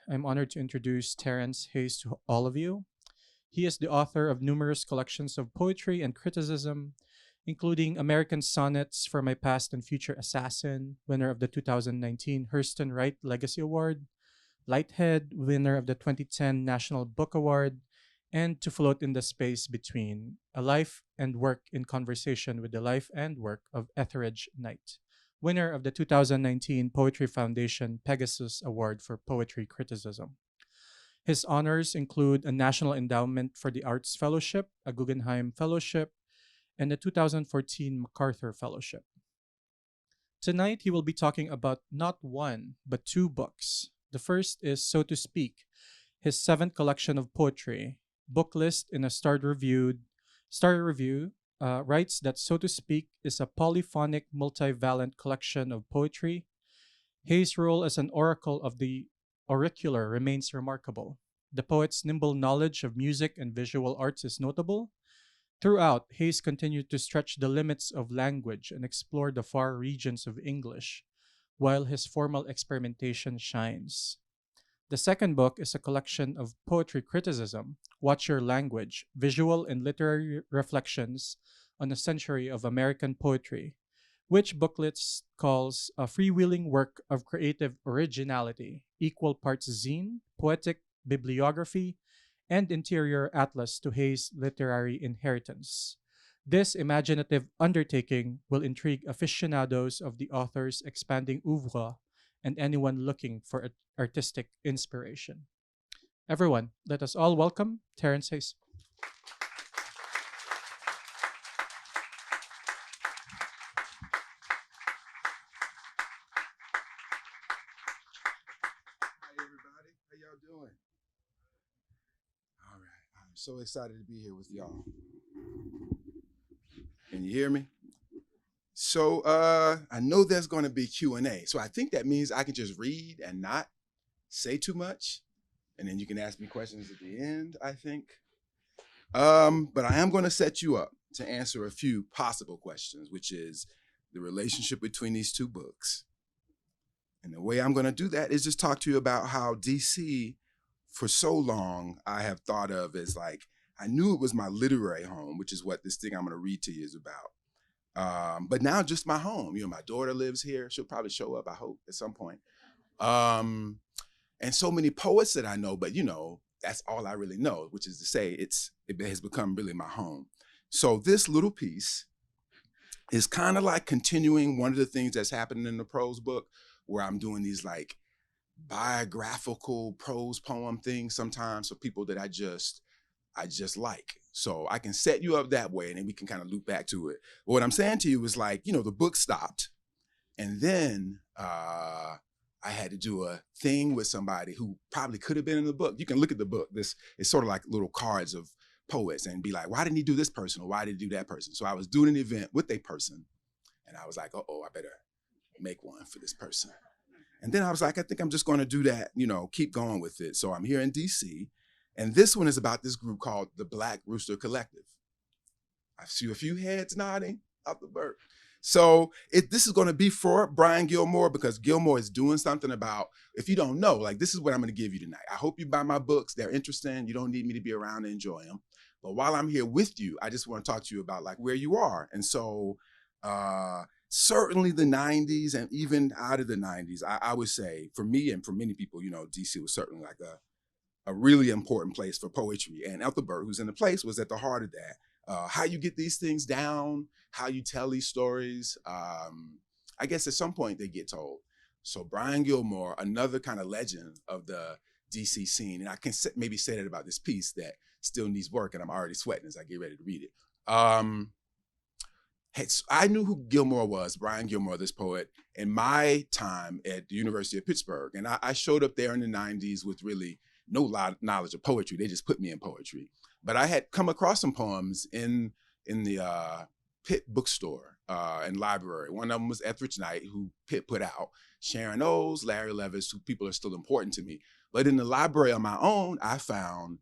I'm honored to introduce Terrance Hayes to all of you. He is the author of numerous collections of poetry and criticism, including American Sonnets for My Past and Future Assassin, winner of the 2019 Hurston Wright Legacy Award, Lighthead, winner of the 2010 National Book Award, and To Float in the Space Between, a life and work in conversation with the life and work of Etheridge Knight, winner of the 2019 Poetry Foundation Pegasus Award for Poetry Criticism. His honors include a National Endowment for the Arts Fellowship, a Guggenheim Fellowship, and a 2014 MacArthur Fellowship. Tonight, he will be talking about not one, but two books. The first is So to Speak, his seventh collection of poetry. Book list in a Star Review writes that So to Speak is a polyphonic, multivalent collection of poetry. Hayes' role as an oracle of the auricular remains remarkable. The poet's nimble knowledge of music and visual arts is notable. Throughout, Hayes continued to stretch the limits of language and explore the far regions of English, while his formal experimentation shines. The second book is a collection of poetry criticism, Watch Your Language, Visual and Literary Reflections on a Century of American Poetry, which booklets calls a freewheeling work of creative originality, equal parts zine, poetic bibliography, and interior atlas to Hayes' literary inheritance. This imaginative undertaking will intrigue aficionados of the author's expanding oeuvre and anyone looking for artistic inspiration. Everyone, let us all welcome Terrance Hayes. Hi, everybody. How y'all doing? All right. I'm so excited to be here with y'all. Can you hear me? So I know there's going to be Q&A. So I think that means I can just read and not say too much. And then you can ask me questions at the end, I think. But I am going to set you up to answer a few possible questions, which is the relationship between these two books. And the way I'm going to do that is just talk to you about how DC, for so long, I have thought of as like, I knew it was my literary home, which is what this thing I'm going to read to you is about. But now just my home. You know, my daughter lives here. She'll probably show up, I hope, at some point. And so many poets that I know, but you know, that's all I really know, which is to say it has become really my home. So this little piece is kind of like continuing one of the things that's happening in the prose book, where I'm doing these like biographical prose poem things sometimes for people that I just like. So I can set you up that way and then we can kind of loop back to it. But what I'm saying to you is like, you know, the book stopped and then I had to do a thing with somebody who probably could have been in the book. You can look at the book. This is sort of like little cards of poets and be like, why didn't he do this person or why did he do that person? So I was doing an event with a person and I was like, uh-oh, I better make one for this person. And then I was like, I think I'm just going to do that, you know, keep going with it. So I'm here in DC. And this one is about this group called the Black Rooster Collective. I see a few heads nodding out the bird. So this is going to be for Brian Gilmore because Gilmore is doing something about, if you don't know, like this is what I'm going to give you tonight. I hope you buy my books. They're interesting. You don't need me to be around to enjoy them. But while I'm here with you, I just want to talk to you about like where you are. And so certainly the 90s and even out of the 90s, I would say for me and for many people, you know, DC was certainly like a really important place for poetry. And Ethelbert, who's in the place, was at the heart of that. How you get these things down, how you tell these stories. I guess at some point they get told. So Brian Gilmore, another kind of legend of the DC scene, and I can maybe say that about this piece that still needs work, and I'm already sweating as I get ready to read it. I knew who Gilmore was, Brian Gilmore, this poet, in my time at the University of Pittsburgh. And I showed up there in the 90s with really no knowledge of poetry. They just put me in poetry. But I had come across some poems in the Pitt bookstore and library. One of them was Etheridge Knight, who Pitt put out. Sharon Olds, Larry Levis, who people are still important to me. But in the library on my own, I found,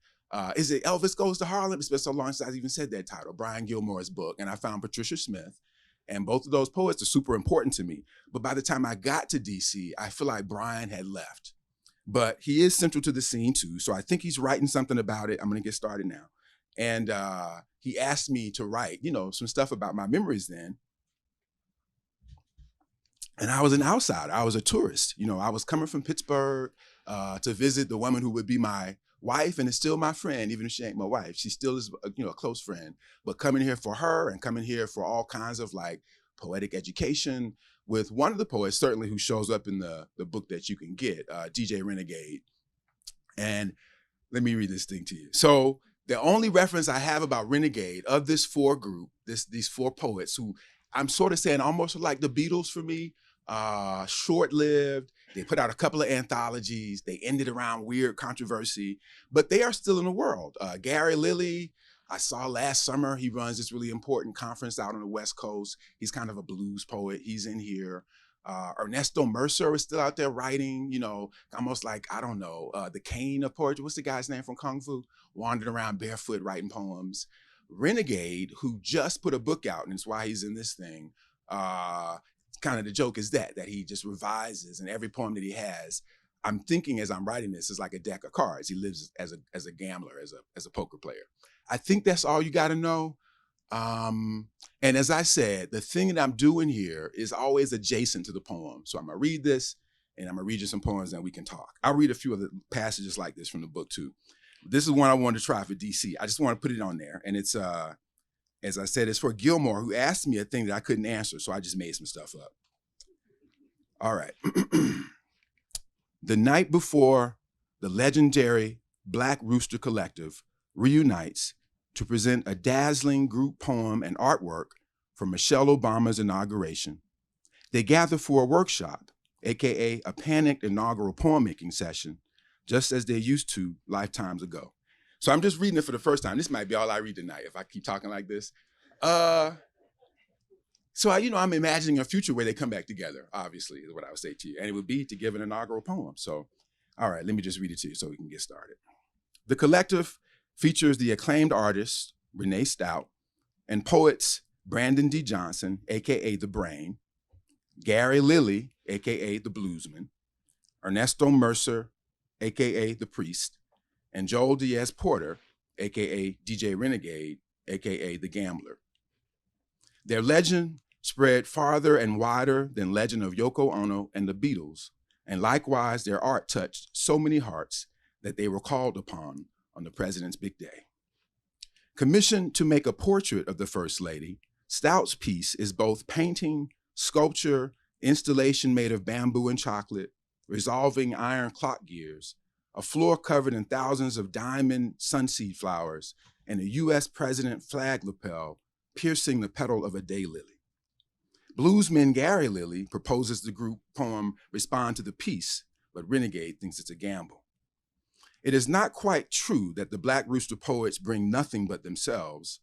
is it Elvis Goes to Harlem? It's been so long since I even said that title, Brian Gilmore's book. And I found Patricia Smith. And both of those poets are super important to me. But by the time I got to DC, I feel like Brian had left. but he is central to the scene too. So I think he's writing something about it. I'm going to get started now. And he asked me to write, some stuff about my memories then. And I was an outsider. I was a tourist. I was coming from Pittsburgh to visit the woman who would be my wife and is still my friend, even if she ain't my wife. She still is, a close friend. But coming here for her and coming here for all kinds of like poetic education with one of the poets, certainly, who shows up in the book that you can get, DJ Renegade. And let me read this thing to you. So the only reference I have about Renegade of this four group, these four poets who I'm sort of saying almost like the Beatles for me, short-lived. They put out a couple of anthologies. They ended around weird controversy, but they are still in the world. Gary Lilly, I saw last summer, he runs this really important conference out on the West Coast. He's kind of a blues poet. He's in here. Ernesto Mercer is still out there writing, almost like, I don't know, the Kane of poetry. What's the guy's name from Kung Fu? Wandering around barefoot writing poems. Renegade, who just put a book out, and it's why he's in this thing, kind of the joke is that he just revises, and every poem that he has, I'm thinking as I'm writing this, is like a deck of cards. He lives as a gambler, as a poker player. I think that's all you got to know. And as I said, the thing that I'm doing here is always adjacent to the poem. So I'm gonna read this, and I'm gonna read you some poems, and we can talk. I'll read a few other passages like this from the book too. This is one I wanted to try for DC. I just want to put it on there, and it's as I said, it's for Gilmore, who asked me a thing that I couldn't answer, so I just made some stuff up. All right. The night before the legendary Black Rooster Collective reunites to present a dazzling group poem and artwork for Michelle Obama's inauguration, they gather for a workshop, aka a panicked inaugural poem-making session, just as they used to lifetimes ago. So I'm just reading it for the first time. This might be all I read tonight if I keep talking like this. So I'm imagining a future where they come back together, obviously, is what I would say to you. And it would be to give an inaugural poem. So, all right, let me just read it to you so we can get started. The collective features the acclaimed artist, Renee Stout, and poets Brandon D. Johnson, aka The Brain, Gary Lilly, aka The Bluesman, Ernesto Mercer, aka The Priest, and Joel Diaz Porter, aka DJ Renegade, aka The Gambler. Their legend spread farther and wider than legend of Yoko Ono and the Beatles, and likewise their art touched so many hearts that they were called upon on the president's big day. Commissioned to make a portrait of the First Lady, Stout's piece is both painting, sculpture, installation made of bamboo and chocolate, resolving iron clock gears, a floor covered in thousands of diamond sunseed flowers, and a U.S. president flag lapel piercing the petal of a daylily. Bluesman Gary Lilly proposes the group poem respond to the piece, but Renegade thinks it's a gamble. It is not quite true that the Black Rooster poets bring nothing but themselves.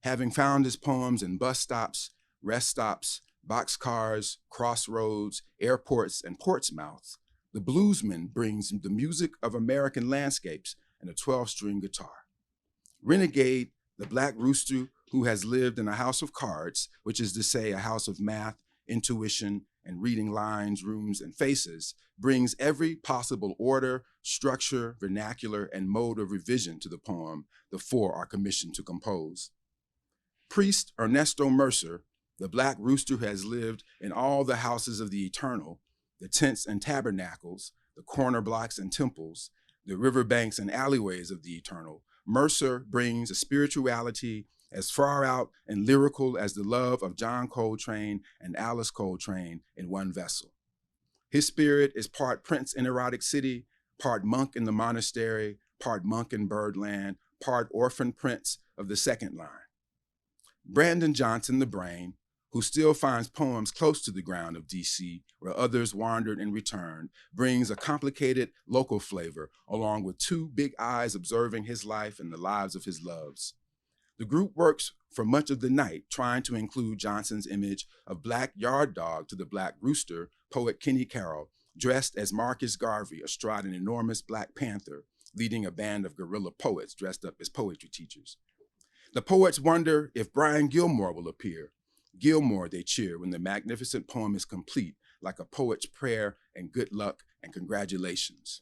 Having found his poems in bus stops, rest stops, boxcars, crossroads, airports, and Portsmouth, the bluesman brings the music of American landscapes and a 12-string guitar. Renegade, the Black Rooster who has lived in a house of cards, which is to say a house of math, intuition, and reading lines, rooms, and faces, brings every possible order, structure, vernacular, and mode of revision to the poem the four are commissioned to compose. Priest Ernesto Mercer, the Black Rooster who has lived in all the houses of the eternal, the tents and tabernacles, the corner blocks and temples, the riverbanks and alleyways of the eternal, Mercer brings a spirituality as far out and lyrical as the love of John Coltrane and Alice Coltrane in one vessel. His spirit is part prince in erotic city, part monk in the monastery, part monk in birdland, part orphan prince of the second line. Brandon Johnson, the Brain, who still finds poems close to the ground of DC, where others wandered and returned, brings a complicated local flavor, along with two big eyes observing his life and the lives of his loves. The group works for much of the night, trying to include Johnson's image of Black Yard Dog to the Black Rooster, poet Kenny Carroll, dressed as Marcus Garvey astride an enormous Black Panther, leading a band of guerrilla poets dressed up as poetry teachers. The poets wonder if Brian Gilmore will appear. Gilmore, they cheer when the magnificent poem is complete, like a poet's prayer and good luck and congratulations.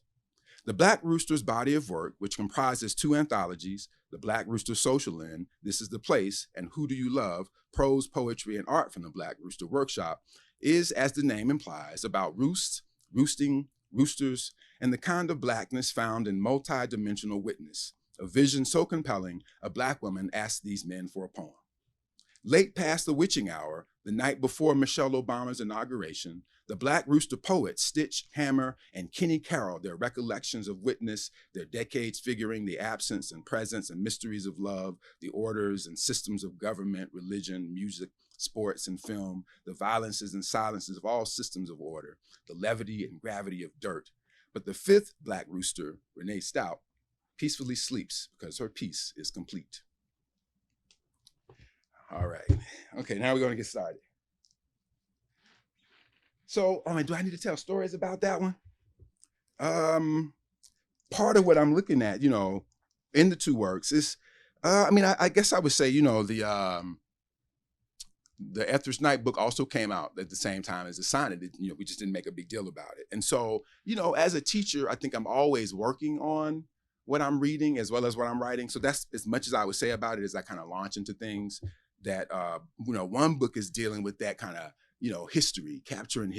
The Black Rooster's body of work, which comprises 2 anthologies, The Black Rooster Social Inn, This is the Place, and Who Do You Love? Prose, Poetry, and Art from the Black Rooster Workshop, is, as the name implies, about roosts, roosting, roosters, and the kind of Blackness found in multi-dimensional witness, a vision so compelling, a Black woman asked these men for a poem. Late past the witching hour, the night before Michelle Obama's inauguration, the Black Rooster poets Stitch, Hammer, and Kenny Carroll their recollections of witness, their decades figuring the absence and presence and mysteries of love, the orders and systems of government, religion, music, sports, and film, the violences and silences of all systems of order, the levity and gravity of dirt. But the 5th Black Rooster, Renee Stout, peacefully sleeps because her piece is complete. All right. Okay, now we're going to get started. So, do I need to tell stories about that one? Part of what I'm looking at, in the 2 works is, I guess I would say, the Ethridge Knight book also came out at the same time as the sonnet. We just didn't make a big deal about it. And so, as a teacher, I think I'm always working on what I'm reading as well as what I'm writing. So that's as much as I would say about it as I kind of launch into things that, one book is dealing with that kind of, history, capturing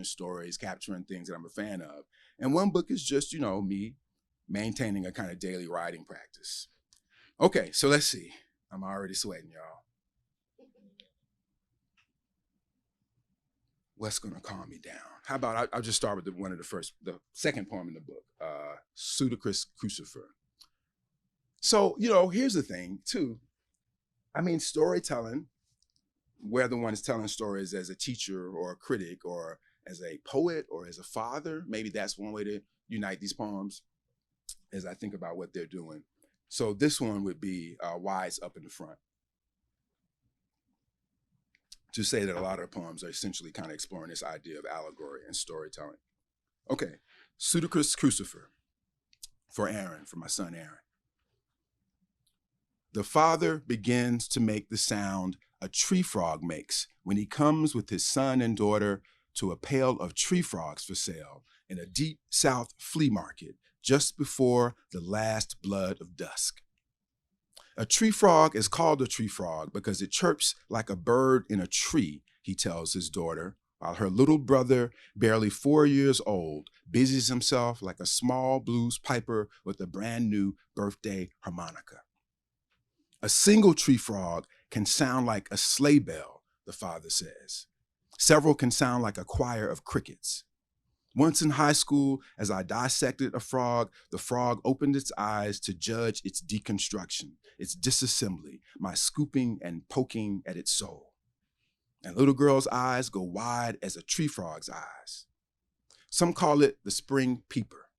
stories, capturing things that I'm a fan of. And one book is just, me maintaining a kind of daily writing practice. Okay, so let's see. I'm already sweating, y'all. What's gonna calm me down? How about I'll just start with the second poem in the book, Pseudocris Crucifer. So, here's the thing too. Storytelling, whether one is telling stories as a teacher or a critic or as a poet or as a father, maybe that's one way to unite these poems as I think about what they're doing. So this one would be Wise Up in the Front. To say that a lot of the poems are essentially kind of exploring this idea of allegory and storytelling. Okay, Pseudocris Crucifer for Aaron, for my son Aaron. The father begins to make the sound a tree frog makes when he comes with his son and daughter to a pail of tree frogs for sale in a deep South flea market just before the last blood of dusk. A tree frog is called a tree frog because it chirps like a bird in a tree, he tells his daughter, while her little brother, barely 4 years old, busies himself like a small blues piper with a brand new birthday harmonica. A single tree frog can sound like a sleigh bell, the father says. Several can sound like a choir of crickets. Once in high school, as I dissected a frog, the frog opened its eyes to judge its deconstruction, its disassembly, my scooping and poking at its soul. And little girl's eyes go wide as a tree frog's eyes. Some call it the spring peeper.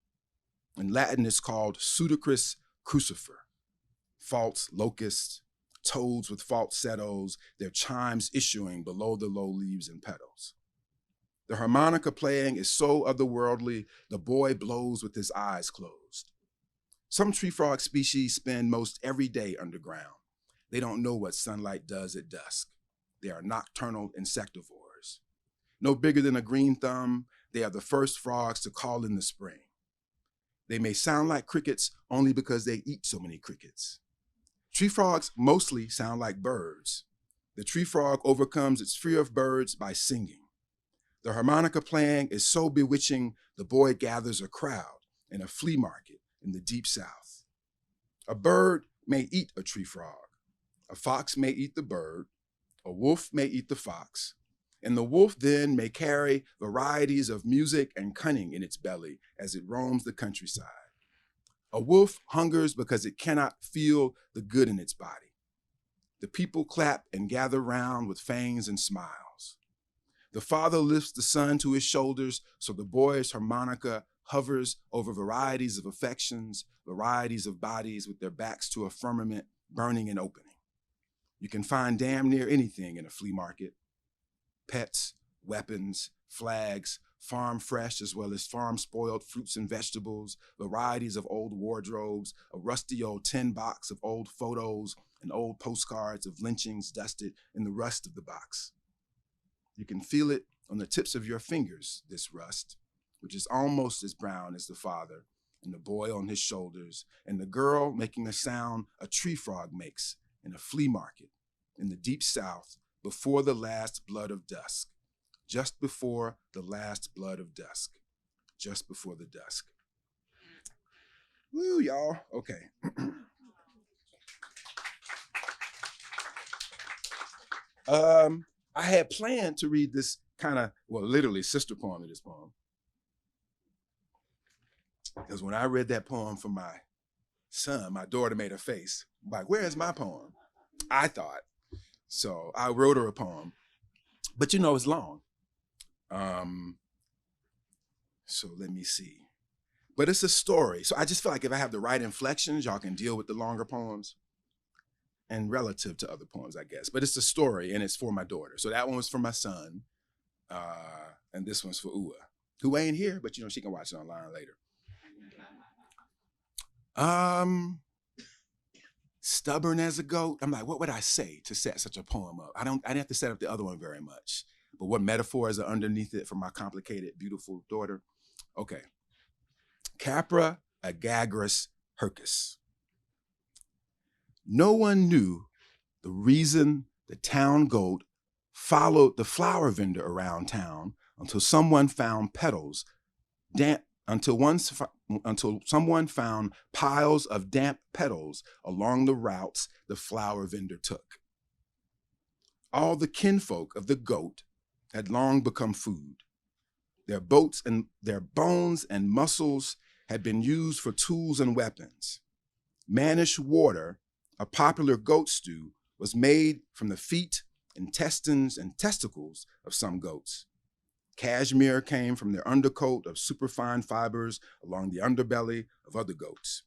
In Latin, it's called Pseudocris Crucifer. False locusts, toads with falsettos, their chimes issuing below the low leaves and petals. The harmonica playing is so otherworldly, the boy blows with his eyes closed. Some tree frog species spend most every day underground. They don't know what sunlight does at dusk. They are nocturnal insectivores. No bigger than a green thumb, they are the first frogs to call in the spring. They may sound like crickets only because they eat so many crickets. Tree frogs mostly sound like birds. The tree frog overcomes its fear of birds by singing. The harmonica playing is so bewitching, the boy gathers a crowd in a flea market in the deep South. A bird may eat a tree frog. A fox may eat the bird. A wolf may eat the fox. And the wolf then may carry varieties of music and cunning in its belly as it roams the countryside. A wolf hungers because it cannot feel the good in its body. The people clap and gather round with fangs and smiles. The father lifts the son to his shoulders so the boy's harmonica hovers over varieties of affections, varieties of bodies with their backs to a firmament burning and opening. You can find damn near anything in a flea market. Pets, weapons, flags, farm fresh as well as farm spoiled fruits and vegetables, varieties of old wardrobes, a rusty old tin box of old photos and old postcards of lynchings dusted in the rust of the box. You can feel it on the tips of your fingers, this rust, which is almost as brown as the father, and the boy on his shoulders, and the girl making a sound a tree frog makes in a flea market in the deep south before the last blood of dusk, just before the last blood of dusk, just before the dusk. Woo, y'all. Okay. I had planned to read this kind of, well, literally sister poem to this poem. Because when I read that poem for my son, my daughter made a face. I'm like, where is my poem? I thought. So I wrote her a poem. But you know, it's long. So let me see. But it's a story. So I just feel like if I have the right inflections, y'all can deal with the longer poems. And relative to other poems, I guess. But it's a story, and it's for my daughter. So that one was for my son. And this one's for Ua, who ain't here, but you know, she can watch it online later. Stubborn as a goat. I'm like, what would I say to set such a poem up? I didn't have to set up the other one very much. But what metaphors are underneath it for my complicated, beautiful daughter? Okay. Capra agagris hircus. No one knew the reason the town goat followed the flower vendor around town until someone found petals damp, until someone found piles of damp petals along the routes the flower vendor took. All the kinfolk of the goat had long become food. Their bones and muscles had been used for tools and weapons. Mannish water, a popular goat stew, was made from the feet, intestines, and testicles of some goats. Cashmere came from their undercoat of superfine fibers along the underbelly of other goats.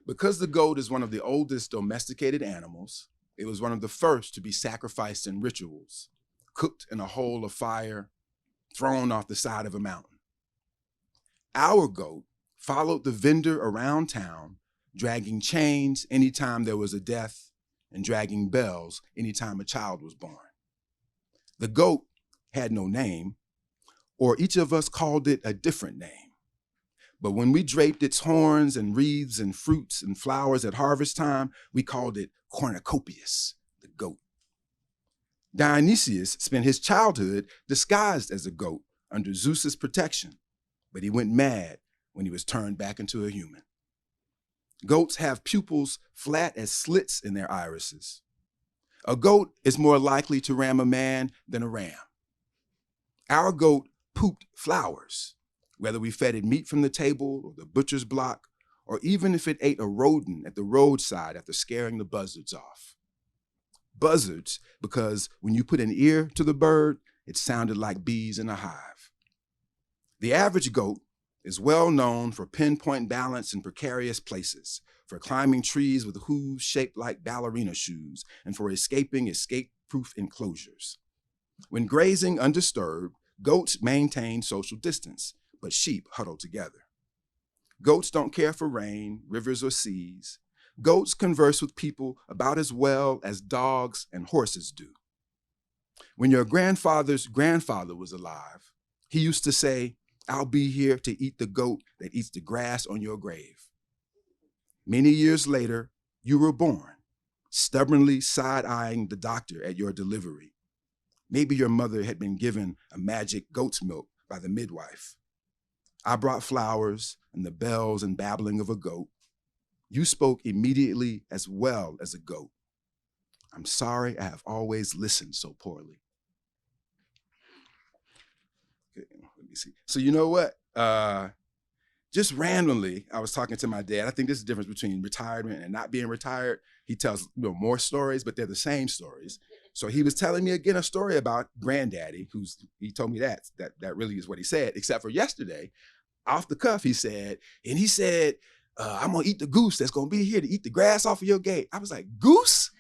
Because the goat is one of the oldest domesticated animals, it was one of the first to be sacrificed in rituals, cooked in a hole of fire, thrown off the side of a mountain. Our goat followed the vendor around town, dragging chains anytime there was a death and dragging bells anytime a child was born. The goat had no name, or each of us called it a different name. But when we draped its horns and wreaths and fruits and flowers at harvest time, we called it Cornucopius, the goat. Dionysius spent his childhood disguised as a goat under Zeus's protection, but he went mad when he was turned back into a human. Goats have pupils flat as slits in their irises. A goat is more likely to ram a man than a ram. Our goat pooped flowers, whether we fed it meat from the table or the butcher's block, or even if it ate a rodent at the roadside after scaring the buzzards off. Buzzards, because when you put an ear to the bird, it sounded like bees in a hive. The average goat is well known for pinpoint balance in precarious places, for climbing trees with hooves shaped like ballerina shoes, and for escaping escape-proof enclosures. When grazing undisturbed, goats maintain social distance, but sheep huddle together. Goats don't care for rain, rivers, or seas. Goats converse with people about as well as dogs and horses do. When your grandfather's grandfather was alive, he used to say, "I'll be here to eat the goat that eats the grass on your grave." Many years later, you were born, stubbornly side-eyeing the doctor at your delivery. Maybe your mother had been given a magic goat's milk by the midwife. I brought flowers and the bells and babbling of a goat. You spoke immediately as well as a goat. I'm sorry I have always listened so poorly. Okay, let me see. So you know what? Just randomly, I was talking to my dad. I think there's a difference between retirement and not being retired. He tells more stories, but they're the same stories. So he was telling me again a story about granddaddy, he told me that really is what he said, except for yesterday, off the cuff, he said, I'm gonna eat the goose that's gonna be here to eat the grass off of your gate. I was like, goose?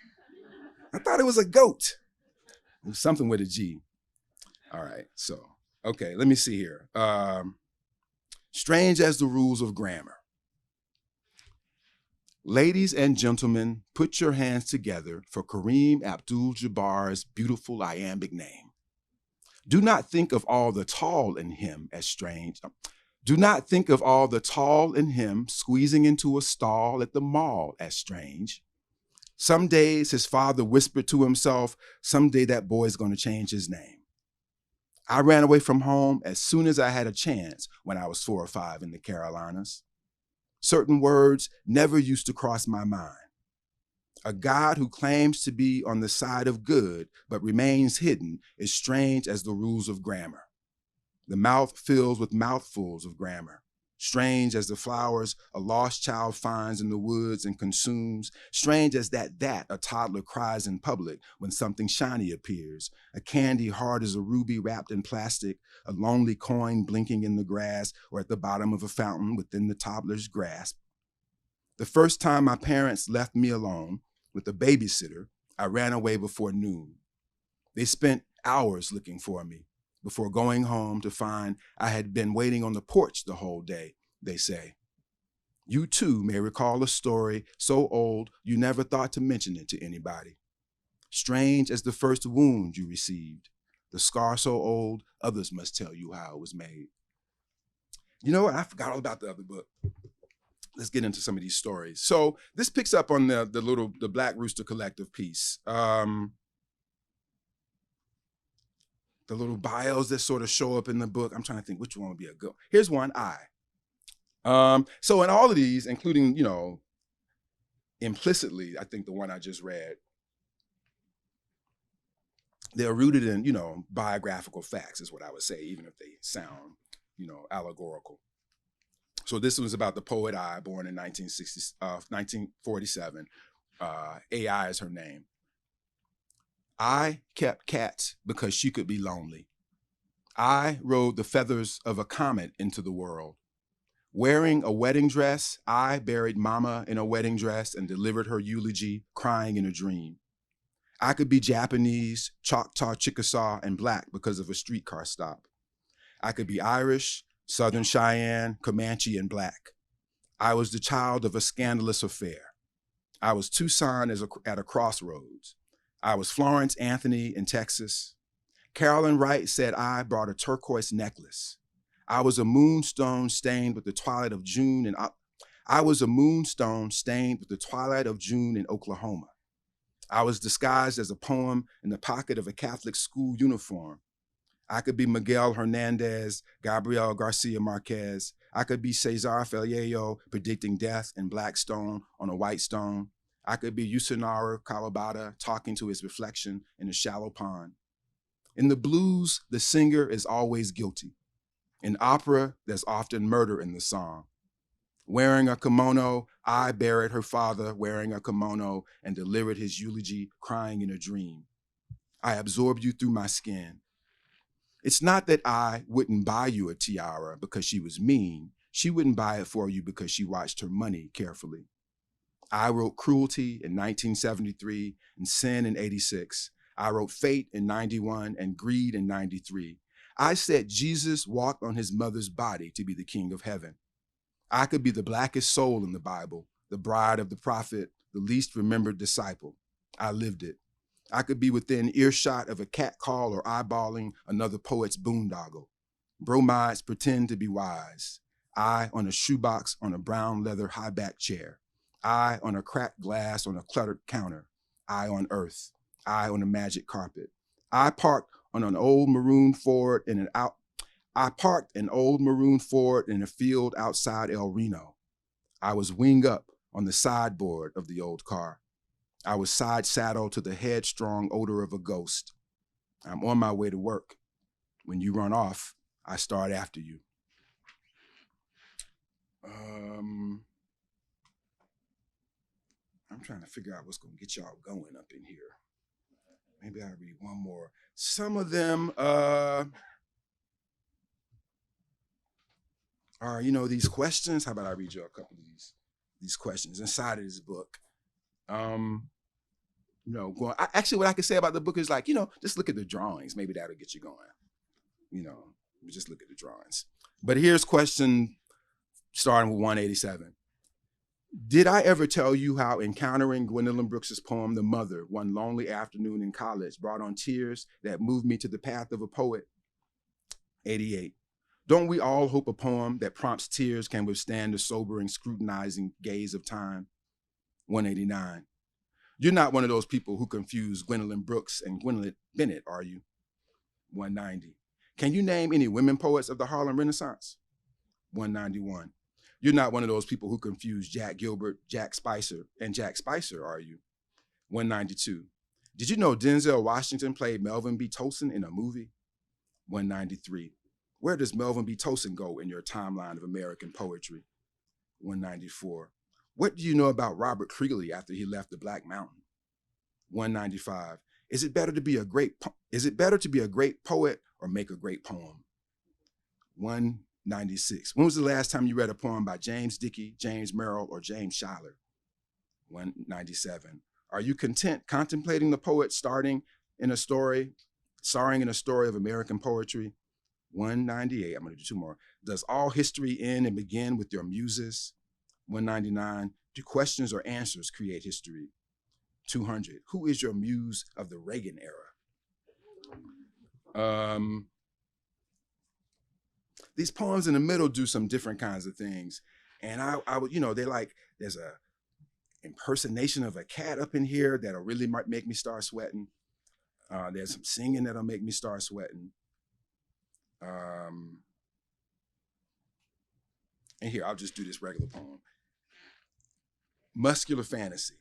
I thought it was a goat. It was something with a G. All right, so, okay, let me see here. Strange as the rules of grammar. Ladies and gentlemen, put your hands together for Kareem Abdul-Jabbar's beautiful iambic name. Do not think of all the tall in him as strange. Do not think of all the tall in him squeezing into a stall at the mall as strange. Some days his father whispered to himself, someday that boy's gonna change his name. I ran away from home as soon as I had a chance when I was 4 or 5 in the Carolinas. Certain words never used to cross my mind. A God who claims to be on the side of good but remains hidden is strange as the rules of grammar. The mouth fills with mouthfuls of grammar, strange as the flowers a lost child finds in the woods and consumes, strange as that a toddler cries in public when something shiny appears, a candy hard as a ruby wrapped in plastic, a lonely coin blinking in the grass or at the bottom of a fountain within the toddler's grasp. The first time my parents left me alone with a babysitter, I ran away before noon. They spent hours looking for me before going home to find I had been waiting on the porch the whole day, they say. You too may recall a story so old you never thought to mention it to anybody. Strange as the first wound you received, the scar so old others must tell you how it was made. You know what? I forgot all about the other book. Let's get into some of these stories. So this picks up on the Black Rooster Collective piece. The little bios that sort of show up in the book. I'm trying to think which one would be a good. Here's one, I. So in all of these, including, implicitly, I think the one I just read, they're rooted in, biographical facts is what I would say, even if they sound, allegorical. So this was about the poet I, born in 1947. AI is her name. I kept cats because she could be lonely. I rode the feathers of a comet into the world. Wearing a wedding dress, I buried Mama in a wedding dress and delivered her eulogy, crying in a dream. I could be Japanese, Choctaw, Chickasaw, and Black because of a streetcar stop. I could be Irish, Southern Cheyenne, Comanche, and Black. I was the child of a scandalous affair. I was Tucson at a crossroads. I was Florence Anthony in Texas. Carolyn Wright said I brought a turquoise necklace. I was a moonstone stained with the twilight of June in Oklahoma. I was disguised as a poem in the pocket of a Catholic school uniform. I could be Miguel Hernandez, Gabriel Garcia Marquez. I could be Cesar Feliello predicting death in black stone on a white stone. I could be Yusunari Kawabata talking to his reflection in a shallow pond. In the blues, the singer is always guilty. In opera, there's often murder in the song. Wearing a kimono, I buried her father wearing a kimono and delivered his eulogy, crying in a dream. I absorbed you through my skin. It's not that I wouldn't buy you a tiara because she was mean. She wouldn't buy it for you because she watched her money carefully. I wrote Cruelty in 1973 and Sin in 86. I wrote Fate in 91 and Greed in 93. I said Jesus walked on his mother's body to be the king of heaven. I could be the blackest soul in the Bible, the bride of the prophet, the least remembered disciple. I lived it. I could be within earshot of a cat call or eyeballing another poet's boondoggle. Bromides pretend to be wise. I on a shoebox on a brown leather high-back chair. I on a cracked glass on a cluttered counter. I on earth. I on a magic carpet. I parked an old maroon Ford in a field outside El Reno. I was wing up on the sideboard of the old car. I was side saddled to the headstrong odor of a ghost. I'm on my way to work. When you run off, I start after you. I'm trying to figure out what's going to get y'all going up in here. Maybe I'll read one more. Some of them are, these questions. How about I read you a couple of these questions inside of this book? What I could say about the book is just look at the drawings. Maybe that'll get you going. Just look at the drawings. But here's question starting with 187. Did I ever tell you how encountering Gwendolyn Brooks's poem, The Mother, one lonely afternoon in college brought on tears that moved me to the path of a poet? 88. Don't we all hope a poem that prompts tears can withstand the sobering, scrutinizing gaze of time? 189. You're not one of those people who confuse Gwendolyn Brooks and Gwendolyn Bennett, are you? 190. Can you name any women poets of the Harlem Renaissance? 191. You're not one of those people who confuse Jack Gilbert, Jack Spicer, and Jack Spicer, are you? 192. Did you know Denzel Washington played Melvin B. Tolson in a movie? 193. Where does Melvin B. Tolson go in your timeline of American poetry? 194. What do you know about Robert Creeley after he left the Black Mountain? 195. Is it better to be a great poet or make a great poem? 196. When was the last time you read a poem by James Dickey, James Merrill, or James Schuyler? 197. Are you content contemplating the poet starring in a story of American poetry? 198. I'm going to do two more. Does all history end and begin with your muses? 199. Do questions or answers create history? 200. Who is your muse of the Reagan era? These poems in the middle do some different kinds of things. And I would, they're like, there's a impersonation of a cat up in here that'll really make me start sweating. There's some singing that'll make me start sweating. And here, I'll just do this regular poem. Muscular Fantasy.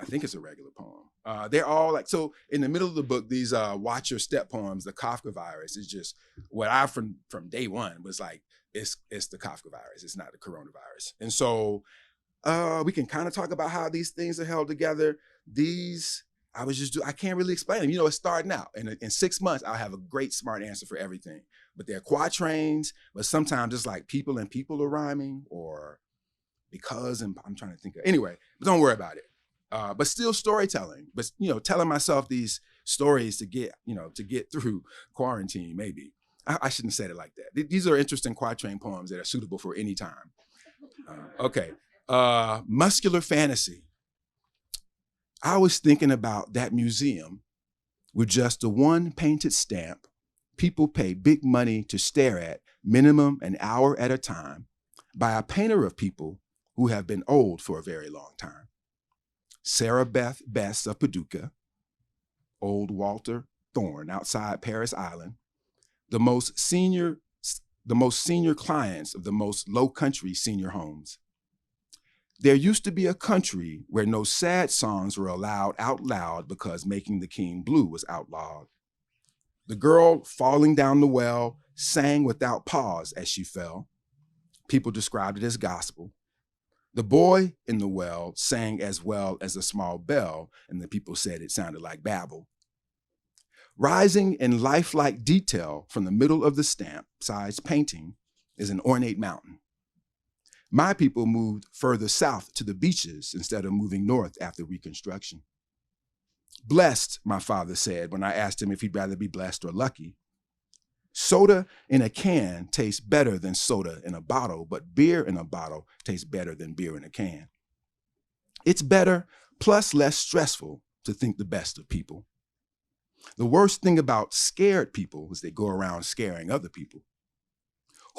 I think it's a regular poem. They're all like, so in the middle of the book, these watch your step poems, the Kafka Virus is just what I, from day one, was like, it's the Kafka Virus, it's not the coronavirus. And so we can kind of talk about how these things are held together. I can't really explain them. It's starting out. In 6 months, I'll have a great, smart answer for everything. But they're quatrains, but sometimes it's like people and people are rhyming, or because, and I'm trying to think of, anyway, but don't worry about it. But still storytelling, but telling myself these stories to get through quarantine, maybe. I shouldn't have said it like that. These are interesting quatrain poems that are suitable for any time. Okay. Muscular Fantasy. I was thinking about that museum with just the one painted stamp people pay big money to stare at, minimum an hour at a time, by a painter of people who have been old for a very long time. Sarah Beth Best of Paducah, old Walter Thorne outside Paris Island, the most senior clients of the most low country senior homes. There used to be a country where no sad songs were allowed out loud because making the king blue was outlawed. The girl falling down the well sang without pause as she fell. People described it as gospel. The boy in the well sang as well as a small bell, and the people said it sounded like babble. Rising in lifelike detail from the middle of the stamp-sized painting is an ornate mountain. My people moved further south to the beaches instead of moving north after Reconstruction. Blessed, my father said when I asked him if he'd rather be blessed or lucky. Soda in a can tastes better than soda in a bottle, but beer in a bottle tastes better than beer in a can. It's better, plus less stressful, to think the best of people. The worst thing about scared people is they go around scaring other people.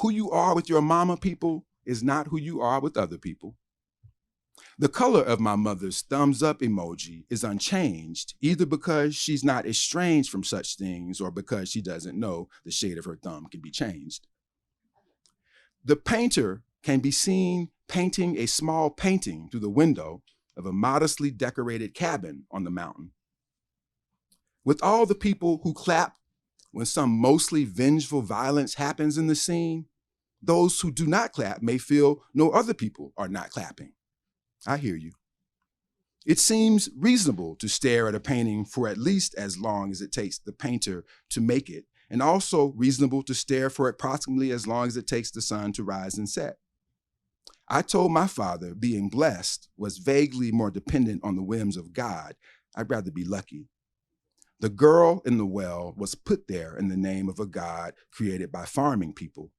Who you are with your mama, people, is not who you are with other people. The color of my mother's thumbs up emoji is unchanged, either because she's not estranged from such things or because she doesn't know the shade of her thumb can be changed. The painter can be seen painting a small painting through the window of a modestly decorated cabin on the mountain. With all the people who clap when some mostly vengeful violence happens in the scene, those who do not clap may feel no other people are not clapping. I hear you. It seems reasonable to stare at a painting for at least as long as it takes the painter to make it, and also reasonable to stare for approximately as long as it takes the sun to rise and set. I told my father being blessed was vaguely more dependent on the whims of God. I'd rather be lucky. The girl in the well was put there in the name of a God created by farming people.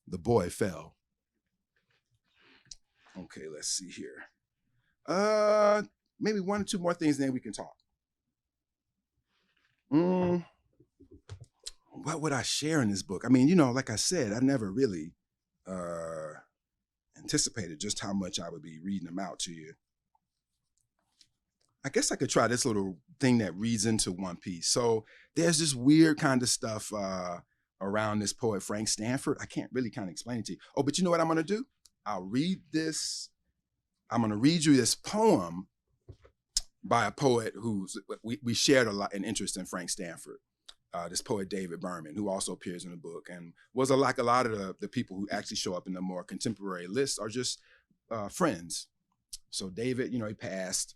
The boy fell. Okay, let's see here. Maybe one or two more things, and then we can talk. What what would I share in this book? I mean, you know, like I said, I never really anticipated just how much I would be reading them out to you. I guess I could try this little thing that reads into one piece. So there's this weird kind of stuff around this poet, Frank Stanford. I can't really kind of explain it to you. Oh, but you know what I'm going to do? I'll read this. I'm going to read you this poem by a poet who's, we shared an interest in Frank Stanford. This poet, David Berman, who also appears in the book and was like a lot of the people who actually show up in the more contemporary lists are just friends. So David, you know, he passed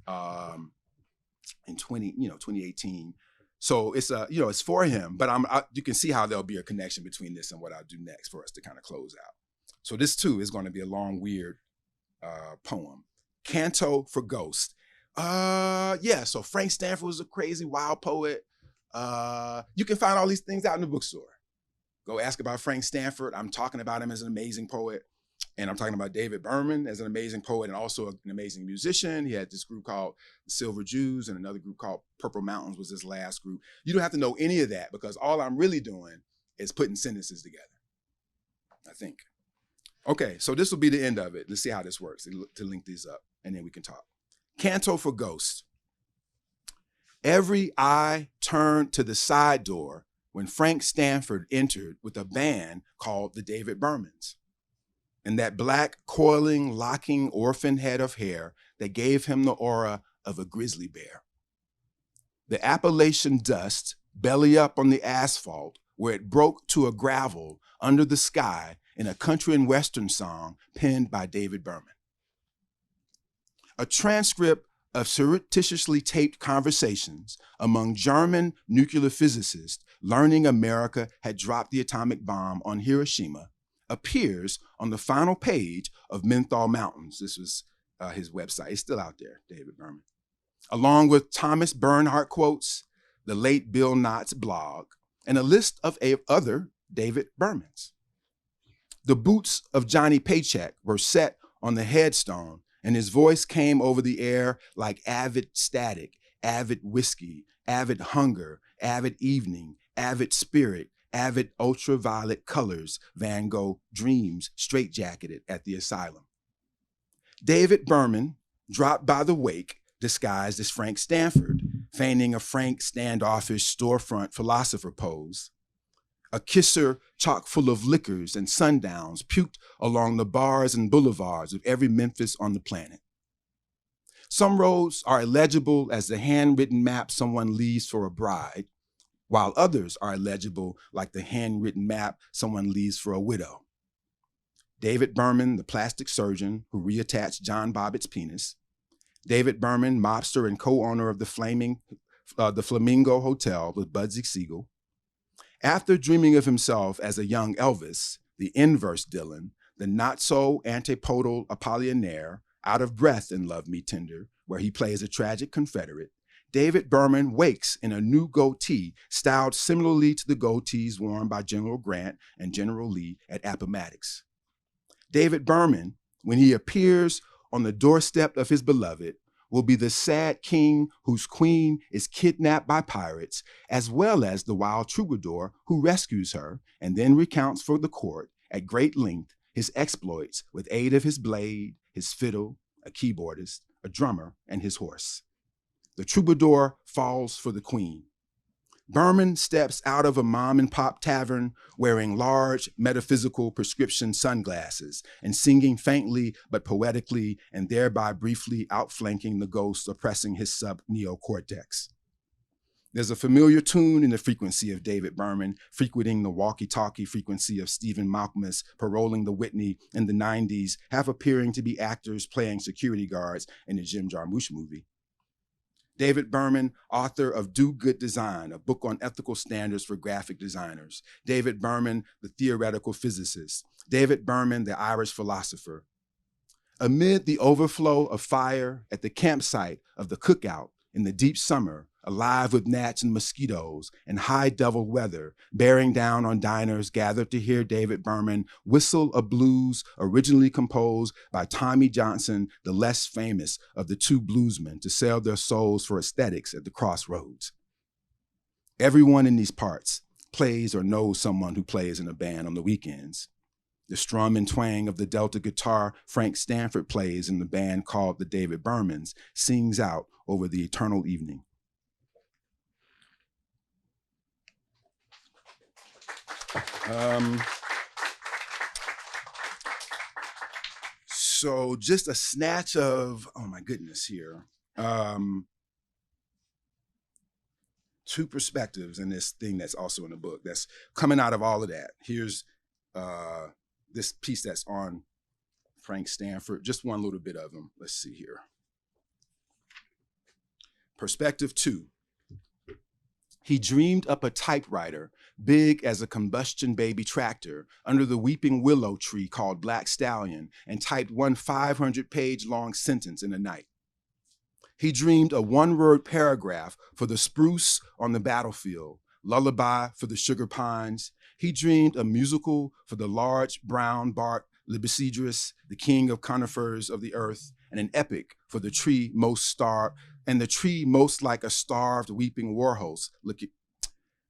in 2018. So it's you know, it's for him, but you can see how there'll be a connection between this and what I'll do next for us to kind of close out. So this too is going to be a long, weird poem. Canto for Ghost. Yeah, so Frank Stanford was a crazy, wild poet. You can find all these things out in the bookstore. Go ask about Frank Stanford. I'm talking about him as an amazing poet. And I'm talking about David Berman as an amazing poet and also an amazing musician. He had this group called the Silver Jews and another group called Purple Mountains was his last group. You don't have to know any of that because all I'm really doing is putting sentences together, I think. Okay, so this will be the end of it. Let's see how this works to link these up and then we can talk. Canto for Ghost. Every eye turned to the side door when Frank Stanford entered with a band called the David Bermans. And that black, coiling, locking orphan head of hair that gave him the aura of a grizzly bear. The Appalachian dust, belly up on the asphalt, where it broke to a gravel under the sky in a country and western song penned by David Berman. A transcript of surreptitiously taped conversations among German nuclear physicists learning America had dropped the atomic bomb on Hiroshima appears on the final page of Menthol Mountains. This was his website. It's still out there, David Berman. Along with Thomas Bernhardt quotes, the late Bill Knott's blog, and a list of other David Bermans. The boots of Johnny Paycheck were set on the headstone, and his voice came over the air like avid static, avid whiskey, avid hunger, avid evening, avid spirit, avid ultraviolet colors, Van Gogh dreams straitjacketed at the asylum. David Berman dropped by the wake, disguised as Frank Stanford, feigning a frank, standoffish storefront philosopher pose. A kisser chock full of liquors and sundowns puked along the bars and boulevards of every Memphis on the planet. Some roads are illegible as the handwritten map someone leaves for a bride, while others are illegible like the handwritten map someone leaves for a widow. David Berman, the plastic surgeon who reattached John Bobbitt's penis. David Berman, mobster and co-owner of the Flamingo Hotel with Bugsy Siegel. After dreaming of himself as a young Elvis, the inverse Dylan, the not-so-antipodal Apollinaire, out of breath in Love Me Tender, where he plays a tragic Confederate, David Berman wakes in a new goatee styled similarly to the goatees worn by General Grant and General Lee at Appomattox. David Berman, when he appears on the doorstep of his beloved, will be the sad king whose queen is kidnapped by pirates, as well as the wild troubadour who rescues her and then recounts for the court at great length his exploits with aid of his blade, his fiddle, a keyboardist, a drummer, and his horse. The troubadour falls for the queen. Berman steps out of a mom and pop tavern wearing large metaphysical prescription sunglasses and singing faintly but poetically and thereby briefly outflanking the ghost oppressing his sub-neocortex. There's a familiar tune in the frequency of David Berman, frequenting the walkie-talkie frequency of Stephen Malkmus, paroling the Whitney in the 90s, half appearing to be actors playing security guards in the Jim Jarmusch movie. David Berman, author of Do Good Design, a book on ethical standards for graphic designers. David Berman, the theoretical physicist. David Berman, the Irish philosopher. Amid the overflow of fire at the campsite of the cookout in the deep summer, alive with gnats and mosquitoes and high devil weather, bearing down on diners gathered to hear David Berman whistle a blues originally composed by Tommy Johnson, the less famous of the two bluesmen, to sell their souls for aesthetics at the crossroads. Everyone in these parts, plays or knows someone who plays in a band on the weekends. The strum and twang of the Delta guitar Frank Stanford plays in the band called the David Bermans sings out over the eternal evening. So just a snatch of, oh my goodness here. Two perspectives in this thing that's also in the book that's coming out of all of that. Here's this piece that's on Frank Stanford, just one little bit of him. Let's see here. Perspective 2. He dreamed up a typewriter big as a combustion baby tractor under the weeping willow tree called Black Stallion and typed one 500-page long sentence in a night. He dreamed a one-word paragraph for the spruce on the battlefield, lullaby for the sugar pines. He dreamed a musical for the large brown bark libocedrus, the king of conifers of the earth, and an epic for the tree most starved, and the tree most like a starved weeping warhorse,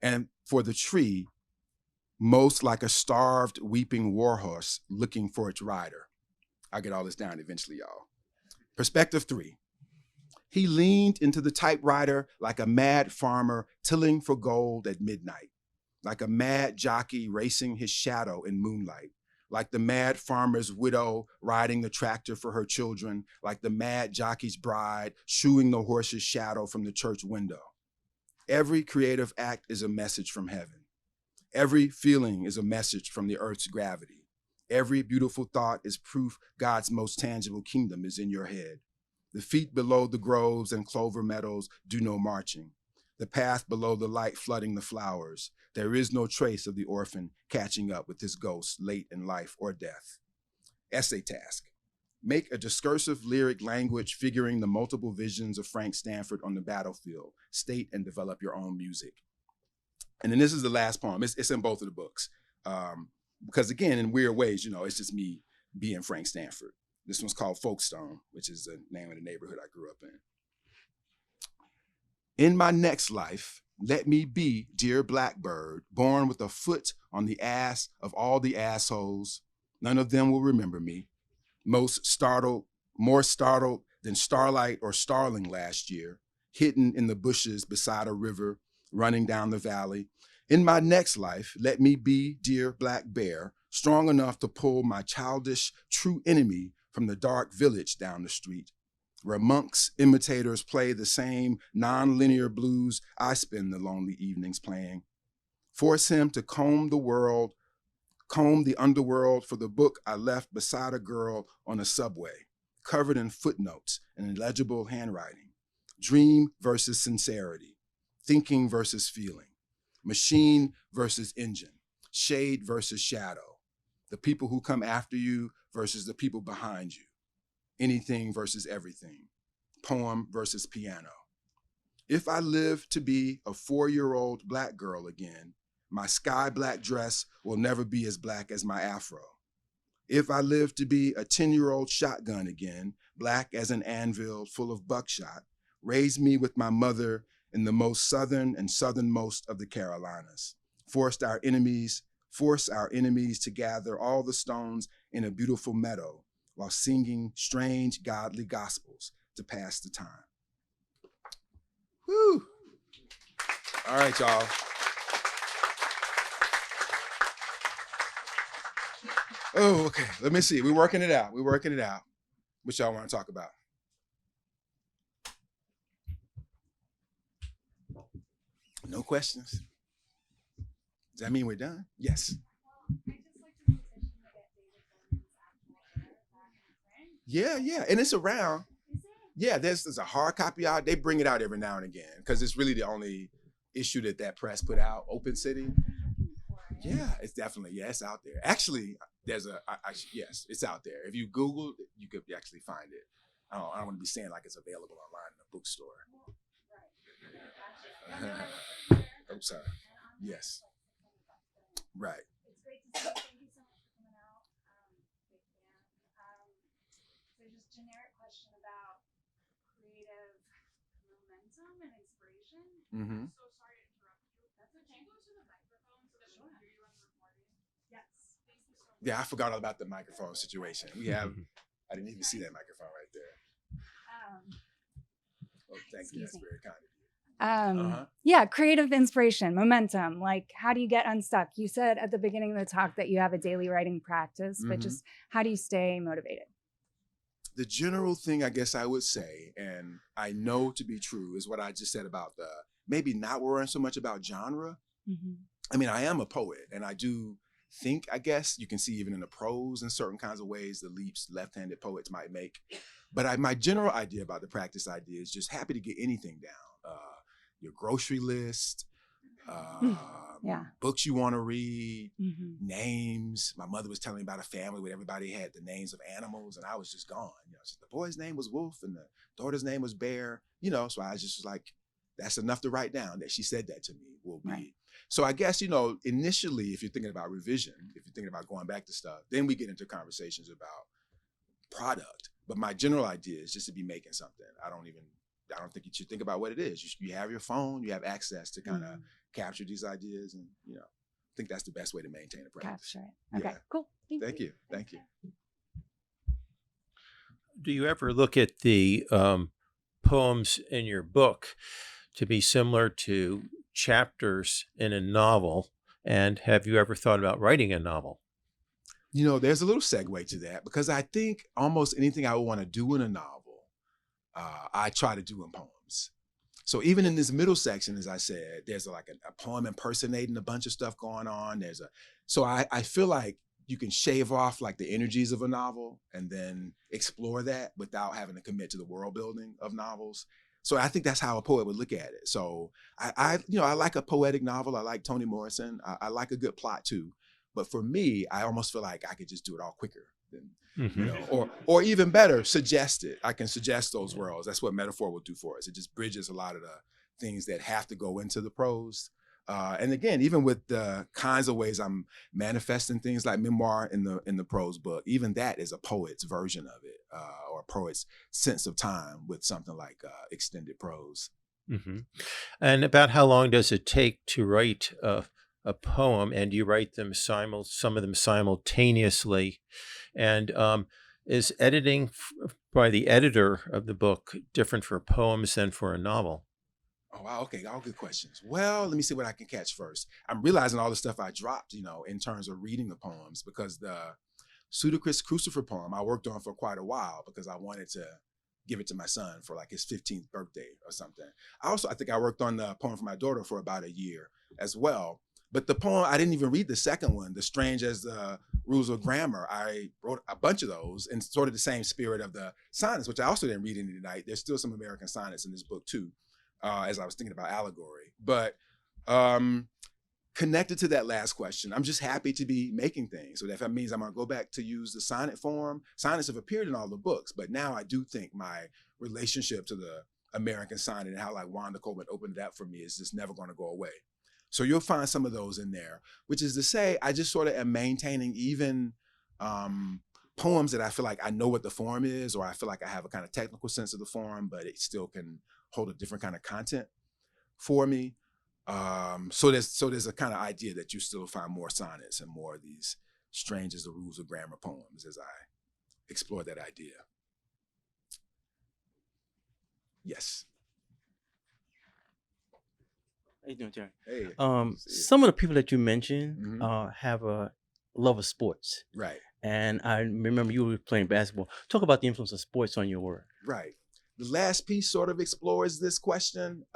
and for the tree most like a starved weeping warhorse looking for its rider. I'll get all this down eventually, y'all. Perspective 3. He leaned into the typewriter like a mad farmer tilling for gold at midnight, like a mad jockey racing his shadow in moonlight, like the mad farmer's widow riding the tractor for her children, like the mad jockey's bride shooing the horse's shadow from the church window. Every creative act is a message from heaven. Every feeling is a message from the earth's gravity. Every beautiful thought is proof God's most tangible kingdom is in your head. The feet below the groves and clover meadows do no marching. The path below the light flooding the flowers. There is no trace of the orphan catching up with his ghost late in life or death. Essay task. Make a discursive lyric language figuring the multiple visions of Frank Stanford on the battlefield. State and develop your own music. And then this is the last poem. It's in both of the books. Because again, in weird ways, it's just me being Frank Stanford. This one's called Folkestone, which is the name of the neighborhood I grew up in. In my next life, let me be, dear blackbird, born with a foot on the ass of all the assholes. None of them will remember me. More startled than starlight or starling last year, hidden in the bushes beside a river, running down the valley. In my next life, let me be, dear black bear, strong enough to pull my childish true enemy from the dark village down the street, where monks, imitators play the same non-linear blues I spend the lonely evenings playing. Force him to comb the underworld for the book I left beside a girl on a subway, covered in footnotes and illegible handwriting. Dream versus sincerity, thinking versus feeling, machine versus engine, shade versus shadow, the people who come after you versus the people behind you, anything versus everything, poem versus piano. If I live to be a 4-year-old black girl again, my sky black dress will never be as black as my afro. If I live to be a 10-year-old shotgun again, black as an anvil full of buckshot, raise me with my mother in the most southern and southernmost of the Carolinas. Force our enemies to gather all the stones in a beautiful meadow while singing strange godly gospels to pass the time. Woo! All right, y'all. Oh, okay. Let me see. We're working it out. What y'all want to talk about? No questions? Does that mean we're done? Yes. Yeah. And it's around. Yeah, there's a hard copy out. They bring it out every now and again because it's really the only issue that press put out, Open City. Yeah, it's definitely, it's out there. Actually, there's yes, it's out there. If you Google, you could actually find it. I don't want to be saying like it's available online in a bookstore. Oh, sorry. Yes. Right. It's great to see you. Thank you so much for coming out. Big fan. So just generic question about creative momentum and inspiration. Mm-hmm. So sorry to interrupt you. That's okay. Can you go to the microphone? Yes. Yeah, I forgot all about the microphone situation. We have, I didn't even see that microphone right there. Oh, thank you. That's Excuse me. very kind of you. Yeah, creative inspiration, momentum. Like, how do you get unstuck? You said at the beginning of the talk that you have a daily writing practice, but just how do you stay motivated? The general thing I guess I would say, and I know to be true, is what I just said about the maybe not worrying so much about genre. I mean, I am a poet, and I do think, I guess, you can see even in the prose in certain kinds of ways, the leaps left-handed poets might make. But my general idea about the practice idea is just happy to get anything down. Your grocery list, books you want to read, names. My mother was telling me about a family where everybody had the names of animals, and I was just gone. You know, so the boy's name was Wolf, and the daughter's name was Bear. You know, so I was just like, that's enough to write down that she said that to me will be. Right. So I guess, you know, initially, if you're thinking about revision, if you're thinking about going back to stuff, then we get into conversations about product. But my general idea is just to be making something. I don't think you should think about what it is. You have your phone, you have access to kind of capture these ideas, and, you know, I think that's the best way to maintain a practice. Capture it. Okay, cool. Thank you. Thank you. Do you ever look at the poems in your book to be similar to chapters in a novel? And have you ever thought about writing a novel? You know, there's a little segue to that, because I think almost anything I would want to do in a novel, I try to do in poems. So even in this middle section, as I said, there's like a poem impersonating a bunch of stuff going on. So I feel like you can shave off like the energies of a novel and then explore that without having to commit to the world building of novels. So I think that's how a poet would look at it. So I like a poetic novel. I like Toni Morrison. I like a good plot too. But for me, I almost feel like I could just do it all quicker than, you know, or even better, suggest it. I can suggest those worlds. That's what metaphor will do for us. It just bridges a lot of the things that have to go into the prose. And again, even with the kinds of ways I'm manifesting things like memoir in the prose book, even that is a poet's version of it, or a poet's sense of time with something like extended prose. And about how long does it take to write a poem? And you write them some of them simultaneously? And is editing by the editor of the book different for poems than for a novel? Oh, wow. Okay. All good questions. Well, let me see what I can catch first. I'm realizing all the stuff I dropped, you know, in terms of reading the poems, because the Pseudocris Crucifer poem I worked on for quite a while because I wanted to give it to my son for like his 15th birthday or something. I think I worked on the poem for my daughter for about a year as well. But the poem, I didn't even read the second one, The Strange as the Rules of Grammar. I wrote a bunch of those in sort of the same spirit of the sonnets, which I also didn't read any tonight. There's still some American sonnets in this book too, as I was thinking about allegory. But connected to that last question, I'm just happy to be making things. So that means I'm gonna go back to use the sonnet form. Sonnets have appeared in all the books, but now I do think my relationship to the American sonnet and how like Wanda Coleman opened it up for me is just never gonna go away. So you'll find some of those in there, which is to say, I just sort of am maintaining even poems that I feel like I know what the form is, or I feel like I have a kind of technical sense of the form, but it still can hold a different kind of content for me. So there's a kind of idea that you still find more sonnets and more of these strange as the rules of grammar poems as I explore that idea. Yes. How you doing, Terrence? Hey. Some of the people that you mentioned have a love of sports. Right. And I remember you were playing basketball. Talk about the influence of sports on your work. Right. The last piece sort of explores this question.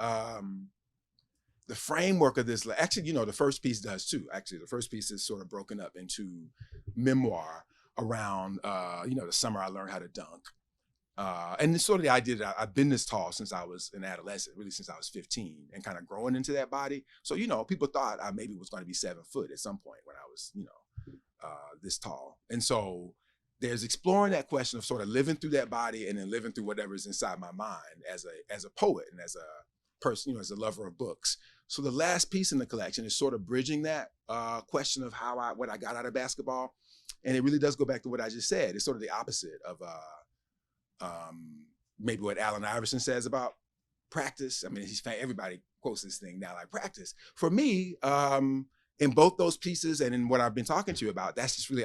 The framework of this, actually, you know, the first piece does too. Actually, the first piece is sort of broken up into memoir around, you know, the summer I learned how to dunk. And it's sort of the idea that I've been this tall since I was an adolescent, really since I was 15, and kind of growing into that body. So, you know, people thought I maybe was going to be 7 foot at some point when I was, you know, this tall. And so there's exploring that question of sort of living through that body and then living through whatever's inside my mind as a poet and as a person, you know, as a lover of books. So the last piece in the collection is sort of bridging that question of what I got out of basketball. And it really does go back to what I just said. It's sort of the opposite of maybe what Allen Iverson says about practice. I mean, everybody quotes this thing now, like practice. For me, in both those pieces and in what I've been talking to you about, that's just really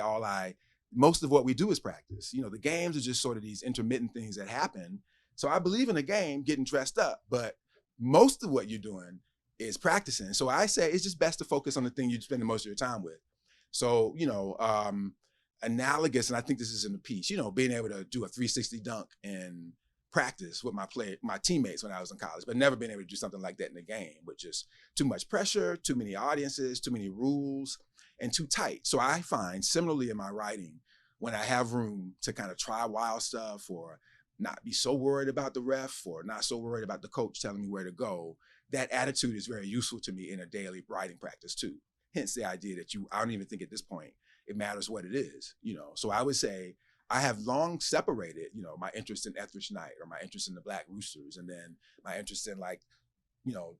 most of what we do is practice. You know, the games are just sort of these intermittent things that happen. So I believe in a game, getting dressed up, but most of what you're doing is practicing. So I say it's just best to focus on the thing you spend the most of your time with. So, you know, analogous, and I think this is in the piece, you know, being able to do a 360 dunk in practice with my teammates when I was in college, but never been able to do something like that in the game with just too much pressure, too many audiences, too many rules, and too tight. So I find similarly in my writing, when I have room to kind of try wild stuff or not be so worried about the ref or not so worried about the coach telling me where to go, that attitude is very useful to me in a daily writing practice too. Hence the idea that I don't even think at this point it matters what it is, you know. So I would say I have long separated, you know, my interest in Ethridge Knight or my interest in the Black Roosters, and then my interest in, like, you know,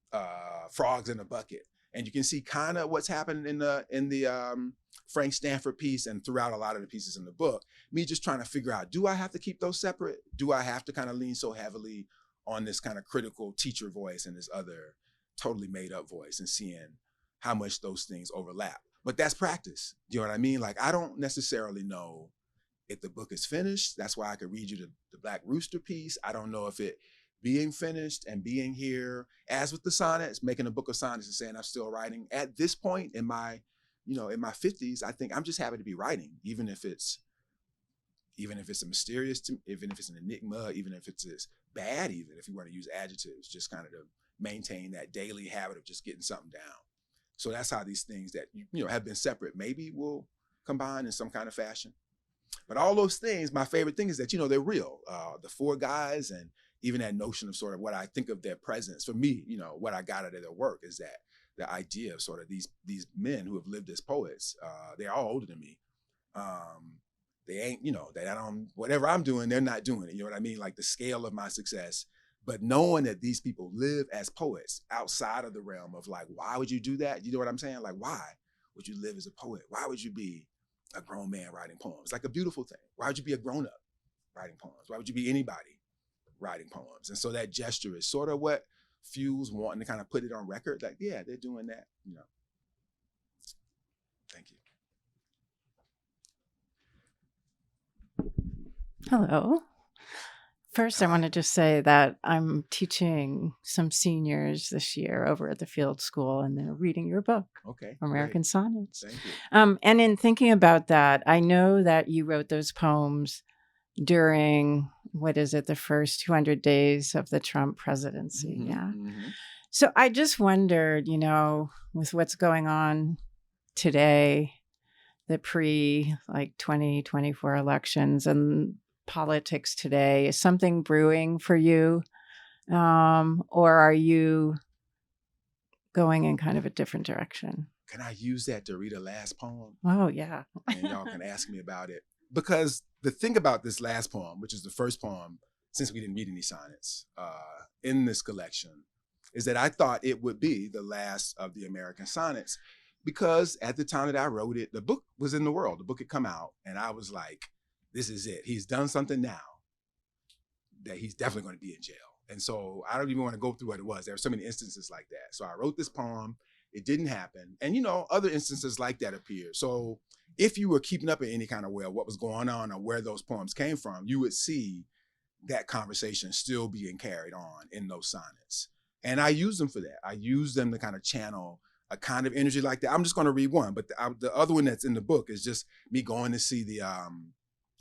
Frogs in a Bucket. And you can see kind of what's happening in the Frank Stanford piece and throughout a lot of the pieces in the book, me just trying to figure out, do I have to keep those separate? Do I have to kind of lean so heavily on this kind of critical teacher voice and this other totally made up voice, and seeing how much those things overlap? But that's practice. Do you know what I mean? Like, I don't necessarily know if the book is finished. That's why I could read you the Black Rooster piece. I don't know if it being finished and being here, as with the sonnets, making a book of sonnets and saying I'm still writing. At this point in my, you know, in my 50s, I think I'm just happy to be writing, even if it's a mysterious, even if it's an enigma, even if it's bad, even if you want to use adjectives, just kind of to maintain that daily habit of just getting something down. So that's how these things that, you know, have been separate maybe will combine in some kind of fashion. But all those things, my favorite thing is that, you know, they're real. The four guys, and even that notion of sort of what I think of their presence, for me, you know, what I got out of their work is that the idea of sort of these men who have lived as poets, they're all older than me. They ain't, you know, whatever I'm doing, they're not doing it. You know what I mean? Like the scale of my success, but knowing that these people live as poets outside of the realm of like, why would you do that? You know what I'm saying? Like, why would you live as a poet? Why would you be a grown man writing poems? Like a beautiful thing. Why would you be a grown-up writing poems? Why would you be anybody writing poems? And so that gesture is sort of what fuels wanting to kind of put it on record. Like, yeah, they're doing that, you know. Thank you. Hello. First, I want to just say that I'm teaching some seniors this year over at the field school, and they're reading your book, Okay. American Great. Sonnets. Thank you. And in thinking about that, I know that you wrote those poems during, the first 200 days of the Trump presidency. Mm-hmm, Yeah. mm-hmm. So I just wondered, you know, with what's going on today, the 2024 elections and politics today, is something brewing for you? Or are you going in kind of a different direction? Can I use that to read a last poem? Oh, yeah. And y'all can ask me about it. Because the thing about this last poem, which is the first poem, since we didn't read any sonnets in this collection, is that I thought it would be the last of the American sonnets, because at the time that I wrote it, the book was in the world. The book had come out, and I was like, this is it. He's done something now that he's definitely going to be in jail. And so I don't even want to go through what it was. There were so many instances like that. So I wrote this poem. It didn't happen. And, you know, other instances like that appeared. So if you were keeping up in any kind of way what was going on or where those poems came from, you would see that conversation still being carried on in those sonnets. And I use them for that. I use them to kind of channel a kind of energy like that. I'm just going to read one, but the other one that's in the book is just me going to see the,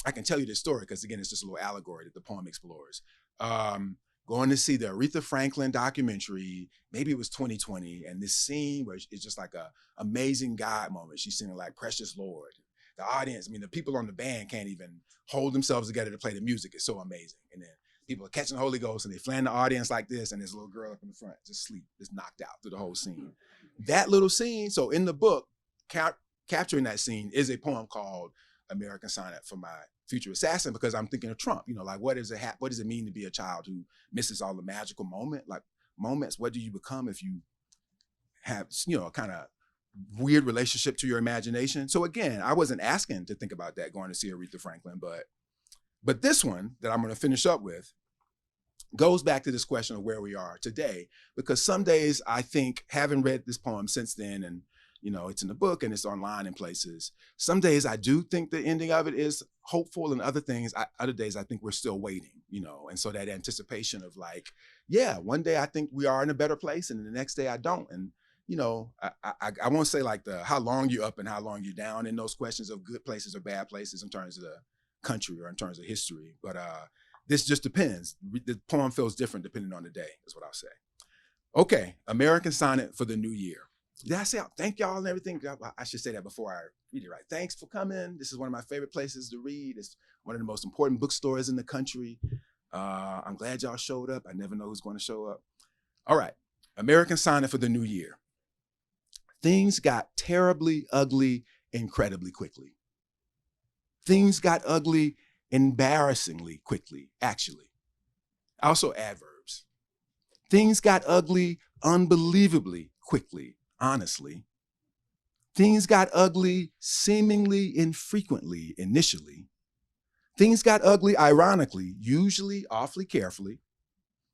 I can tell you this story because, again, it's just a little allegory that the poem explores. Going to see the Aretha Franklin documentary, maybe it was 2020, and this scene where it's just like a amazing God moment. She's singing like Precious Lord. The audience, I mean, the people on the band can't even hold themselves together to play the music. It's so amazing. And then people are catching the Holy Ghost and they flan the audience like this, and this little girl up in the front just sleep, just knocked out through the whole scene. That little scene, so in the book, capturing that scene is a poem called American Sonnet for My Future Assassin, because I'm thinking of Trump. You know, like what does it mean to be a child who misses all the magical moments? What do you become if you have, you know, a kind of weird relationship to your imagination? So again, I wasn't asking to think about that going to see Aretha Franklin, but this one that I'm going to finish up with goes back to this question of where we are today, because some days I think, having read this poem since then and You know, it's in the book and it's online in places. Some days I do think the ending of it is hopeful, and other days I think we're still waiting, you know. And so that anticipation of like, yeah, one day I think we are in a better place and the next day I don't. And, you know, I won't say like how long you're up and how long you're down in those questions of good places or bad places in terms of the country or in terms of history. But this just depends. The poem feels different depending on the day, is what I'll say. Okay, American Sonnet for the New Year. Did I say thank y'all and everything? I should say that before I read it right. Thanks for coming. This is one of my favorite places to read. It's one of the most important bookstores in the country. I'm glad y'all showed up. I never know who's going to show up. All right, American Sonnet for the New Year. Things got terribly ugly incredibly quickly. Things got ugly embarrassingly quickly, actually. Also adverbs. Things got ugly unbelievably quickly, honestly. Things got ugly seemingly infrequently initially. Things got ugly ironically, usually awfully carefully.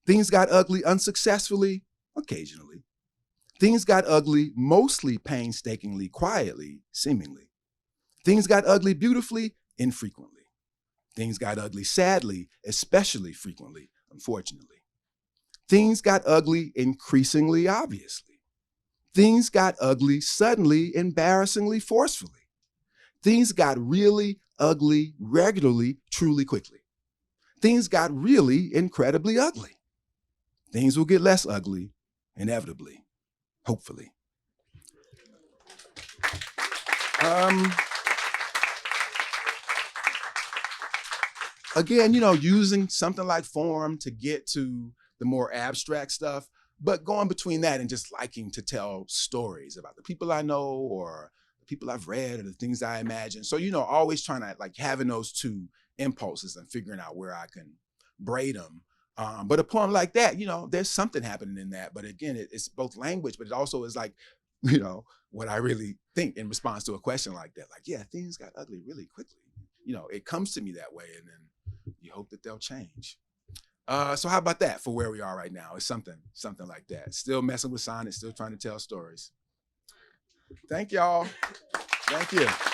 Things got ugly unsuccessfully, occasionally. Things got ugly mostly painstakingly, quietly, seemingly. Things got ugly beautifully, infrequently. Things got ugly sadly, especially frequently, unfortunately. Things got ugly increasingly obviously. Things got ugly suddenly, embarrassingly, forcefully. Things got really ugly regularly, truly quickly. Things got really incredibly ugly. Things will get less ugly, inevitably, hopefully. Again, you know, using something like form to get to the more abstract stuff, but going between that and just liking to tell stories about the people I know or the people I've read or the things I imagine. So, you know, always trying to like having those two impulses and figuring out where I can braid them. But a poem like that, you know, there's something happening in that. But again, it's both language, but it also is like, you know, what I really think in response to a question like that. Like, yeah, things got ugly really quickly. You know, it comes to me that way, and then you hope that they'll change. So how about that for where we are right now? It's something like that. Still messing with sonnets, still trying to tell stories. Thank y'all. Thank you.